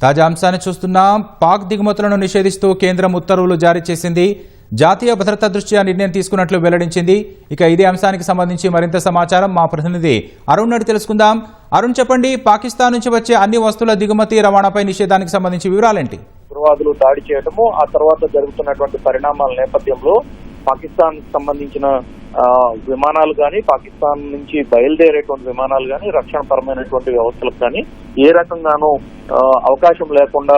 తాజా అంశాన్ని చూస్తున్నాం. పాక్ దిగుమతులను నిషేధిస్తూ కేంద్రం ఉత్తర్వులు జారీ చేసింది. జాతీయ భద్రతా దృష్ట్యా నిర్ణయం తీసుకున్నట్లు వెల్లడించింది. ఇక ఇదే అంశానికి సంబంధించి మరింత సమాచారం మా ప్రతినిధి అరుణ్ నాయుడు తెలుసుకుందాం. అరుణ్, చెప్పండి, పాకిస్తాన్ నుంచి వచ్చే అన్ని వస్తువుల దిగుమతి రవాణాపై నిషేధానికి సంబంధించి వివరాలేంటి? ఉగ్రవాదులు దాడి చేయడము, ఆ తర్వాత జరుగుతున్నటువంటి పరిణామాల నేపథ్యంలో పాకిస్తాన్ సంబంధించిన విమానాలు కానీ, పాకిస్తాన్ నుంచి బయలుదేరేటువంటి విమానాలు కానీ, రక్షణ పరమైనటువంటి వ్యవస్థలకు కానీ ఏ రకంగానూ అవకాశం లేకుండా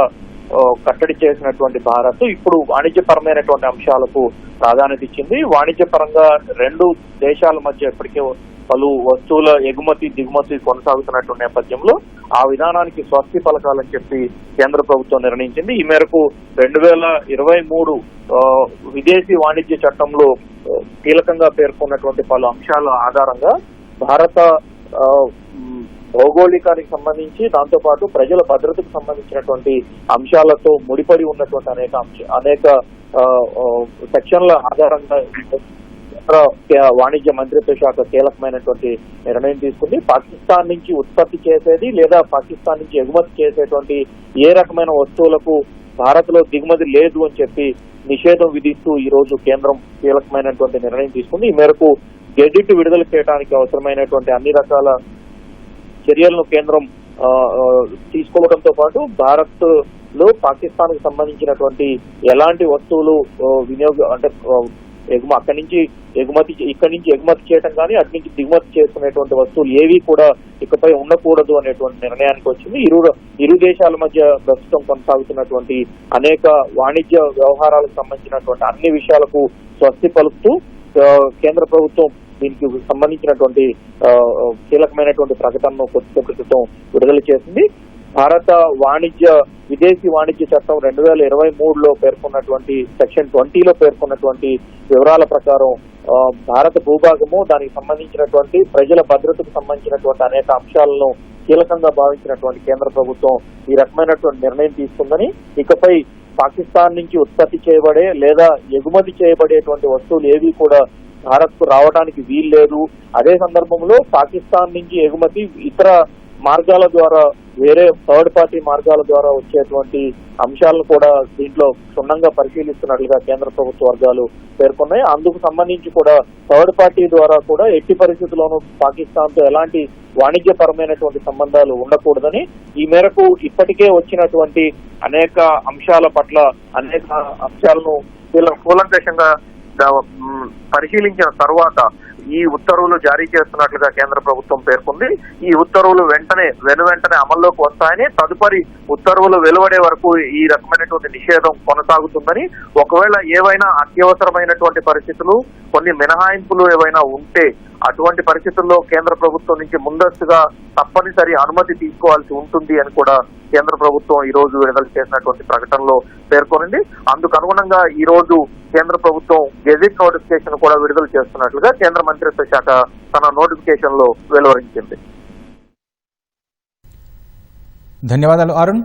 కట్టడి చేసినటువంటి భారత్ ఇప్పుడు వాణిజ్యపరమైనటువంటి అంశాలకు ప్రాధాన్యత ఇచ్చింది. వాణిజ్యపరంగా రెండు దేశాల మధ్య ఇప్పటికే పలు వస్తువుల ఎగుమతి దిగుమతి కొనసాగుతున్నటువంటి నేపథ్యంలో ఆ విధానానికి స్వస్తి పలకాలని చెప్పి కేంద్ర ప్రభుత్వం నిర్ణయించింది. ఈ మేరకు 2023 విదేశీ వాణిజ్య చట్టంలో కీలకంగా పేర్కొన్నటువంటి పలు అంశాల ఆధారంగా భారత భౌగోళికానికి సంబంధించి, దాంతో పాటు ప్రజల భద్రతకు సంబంధించినటువంటి అంశాలతో ముడిపడి ఉన్నటువంటి అనేక సెక్షన్ల ఆధారంగా వాణిజ్య మంత్రిత్వ శాఖ కీలకమైనటువంటి నిర్ణయం తీసుకుంది. పాకిస్తాన్ నుంచి ఉత్పత్తి చేసేది లేదా పాకిస్తాన్ నుంచి ఎగుమతి చేసేటువంటి ఏ రకమైన వస్తువులకు భారత్ లో దిగుమతి లేదు అని చెప్పి నిషేధం విధిస్తూ ఈ రోజు కేంద్రం కీలకమైనటువంటి నిర్ణయం తీసుకుంది. ఈ మేరకు గెజిట్ విడుదల చేయడానికి అవసరమైనటువంటి అన్ని రకాల చర్యలను కేంద్రం తీసుకోవడంతో పాటు భారత్ లో పాకిస్తాన్ కు సంబంధించినటువంటి ఎలాంటి వస్తువులు ఇక్కడి నుంచి ఎగుమతి చేయడం కానీ అటు నుంచి దిగుమతి చేసుకునేటువంటి వస్తువులు ఏవి కూడా ఇకపై ఉండకూడదు అనేటువంటి నిర్ణయానికి వచ్చింది. ఇరు దేశాల మధ్య ప్రస్తుతం కొనసాగుతున్నటువంటి అనేక వాణిజ్య వ్యవహారాలకు సంబంధించినటువంటి అన్ని విషయాలకు స్వస్తి పలుకుతూ కేంద్ర ప్రభుత్వం దీనికి సంబంధించినటువంటి కీలకమైనటువంటి ప్రకటనను కొద్దిసేపటి క్రితం విడుదల చేసింది. భారత విదేశీ వాణిజ్య చట్టం 2023లో పేర్కొన్నటువంటి సెక్షన్ 20లో పేర్కొన్నటువంటి వివరాల ప్రకారం భారత భూభాగము, దానికి సంబంధించినటువంటి ప్రజల భద్రతకు సంబంధించినటువంటి అనేక అంశాలను కీలకంగా భావించినటువంటి కేంద్ర ప్రభుత్వం ఈ రకమైనటువంటి నిర్ణయం తీసుకుందని, ఇకపై పాకిస్తాన్ నుంచి ఉత్పత్తి చేయబడే లేదా ఎగుమతి చేయబడేటువంటి వస్తువులు ఏవి కూడా భారత్ కు రావడానికి వీల్లేదు. అదే సందర్భంలో పాకిస్తాన్ నుంచి ఎగుమతి ఇతర మార్గాల ద్వారా, వేరే థర్డ్ పార్టీ మార్గాల ద్వారా వచ్చేటువంటి అంశాలను కూడా దీంట్లో క్షుణ్ణంగా పరిశీలిస్తున్నట్లుగా కేంద్ర ప్రభుత్వ వర్గాలు పేర్కొన్నాయి. అందుకు సంబంధించి కూడా థర్డ్ పార్టీ ద్వారా కూడా ఎట్టి పరిస్థితుల్లోనూ పాకిస్తాన్ తో ఎలాంటి వాణిజ్యపరమైనటువంటి సంబంధాలు ఉండకూడదని, ఈ మేరకు ఇప్పటికే వచ్చినటువంటి అనేక అంశాల పట్ల అనేక అంశాలను కూలంకషంగా పరిశీలించిన తర్వాత ఈ ఉత్తర్వులు జారీ చేస్తున్నట్లుగా కేంద్ర ప్రభుత్వం పేర్కొంది. ఈ ఉత్తర్వులు వెంటనే అమల్లోకి వస్తాయని, తదుపరి ఉత్తర్వులు వెలువడే వరకు ఈ రకమైనటువంటి నిషేధం కొనసాగుతుందని, ఒకవేళ ఏవైనా అత్యవసరమైనటువంటి పరిస్థితులు, కొన్ని మినహాయింపులు ఏవైనా ఉంటే అటువంటి పరిస్థితుల్లో కేంద్ర ప్రభుత్వం నుంచి ముందస్తుగా తప్పనిసరి అనుమతి తీసుకోవాల్సి ఉంటుంది అని కూడా కేంద్ర ప్రభుత్వం ఈ రోజు విడుదల చేసినటువంటి ప్రకటనలో పేర్కొనింది. అందుకు అనుగుణంగా ఈ రోజు కేంద్ర ప్రభుత్వం గెజిట్ నోటిఫికేషన్ కూడా విడుదల చేస్తున్నట్లుగా కేంద్ర మంత్రిత్వ శాఖ తన నోటిఫికేషన్ లో వెలువరించింది. ధన్యవాదాలు అరుణ్.